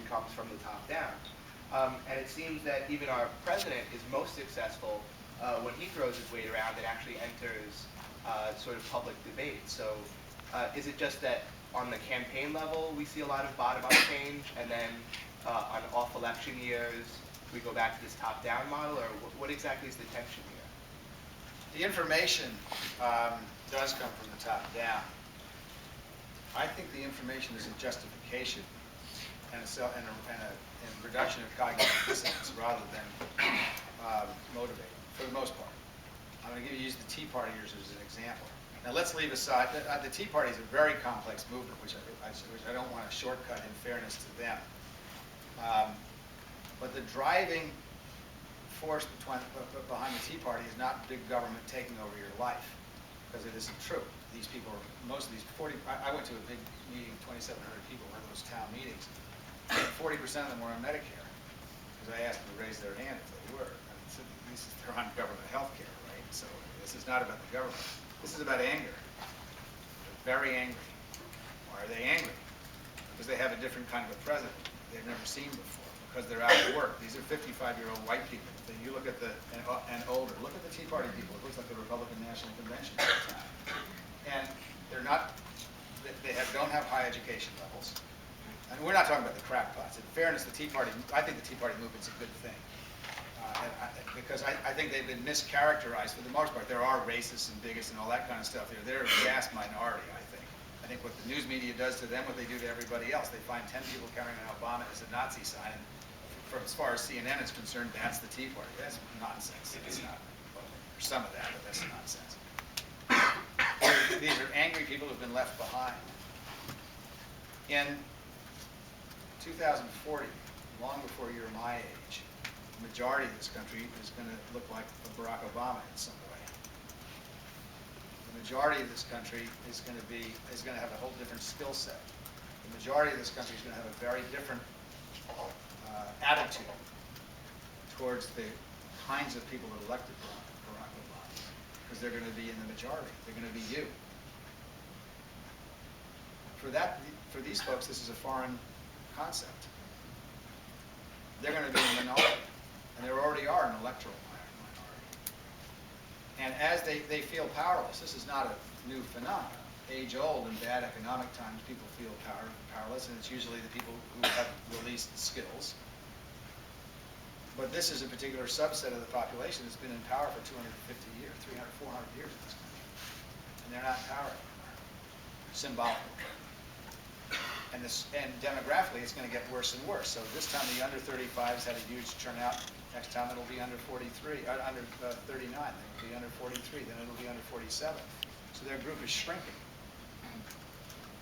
comes from the top down. And it seems that even our president is most successful when he throws his weight around and actually enters sort of public debate. So is it just that on the campaign level we see a lot of bottom-up change, and then on off-election years we go back to this top-down model, or what exactly is the tension here? The information does come from the top down. I think the information is a justification and a reduction of cognitive dissonance rather than motivating, for the most part. I'm going to use the Tea Partiers as an example. Now let's leave aside, the Tea Party is a very complex movement, which I don't want to shortcut in fairness to them. But the driving force behind the Tea Party is not big government taking over your life, because it isn't true. These people, most of these 40, I went to a big meeting, 2,700 people, one of those town meetings. 40% of them were on Medicare, because I asked them to raise their hand if they were. They're on government health care, right? So this is not about the government. This is about anger. They're very angry. Why are they angry? Because they have a different kind of a president they've never seen before, because they're out of work. These are 55-year-old white people. Then you look at and older. Look at the Tea Party people. It looks like the Republican National Convention at the time. And they're not, don't have high education levels. And we're not talking about the crackpots. In fairness, the Tea Party, I think the Tea Party movement's a good thing. Because I think they've been mischaracterized for the most part. There are racists and bigots and all that kind of stuff here. They're a vast minority, I think. I think what the news media does to them, what they do to everybody else. They find 10 people carrying an Obama as a Nazi sign, and from as far as CNN is concerned, that's the Tea Party. That's nonsense. It's not. Well, there's some of that, but that's nonsense. These are angry people who've been left behind. In 2040, long before you're my age, the majority of this country is going to look like Barack Obama in some way. The majority of this country is going to have a whole different skill set. The majority of this country is going to have a very different attitude towards the kinds of people that elected Barack Obama, because they're going to be in the majority. They're going to be you. For these folks, this is a foreign concept. They're going to be a minority, and they already are an electoral minority. And as they feel powerless, this is not a new phenomenon. Age-old, in bad economic times, people feel powerless, and it's usually the people who have the least skills. But this is a particular subset of the population that's been in power for 250 years, 300, 400 years in this country. And they're not in power anymore, symbolically. And demographically, it's going to get worse and worse. So this time the under 35s had a huge turnout. Next time it'll be under 43, under 39. Then it'll be under 43. Then it'll be under 47. So their group is shrinking.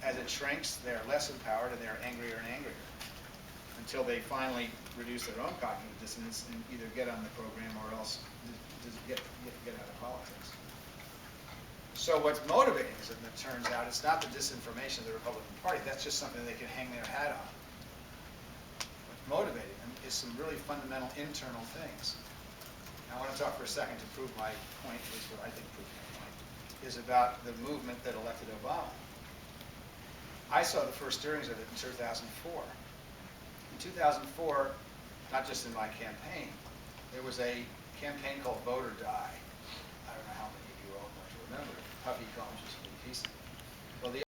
As it shrinks, they're less empowered, and they're angrier and angrier, until they finally reduce their own cognitive dissonance and either get on the program or else get out of politics. So what's motivating, as it turns out, it's not the disinformation of the Republican Party. That's just something they can hang their hat on. What's motivating them is some really fundamental internal things. Now, I want to talk for a second to prove my point, at least what I think proves my point, is about the movement that elected Obama. I saw the first stirrings of it in 2004. In 2004, not just in my campaign, there was a campaign called Vote or Die. I don't know how many of you all want to remember it. Puffy Combs was a big piece of it. Well, the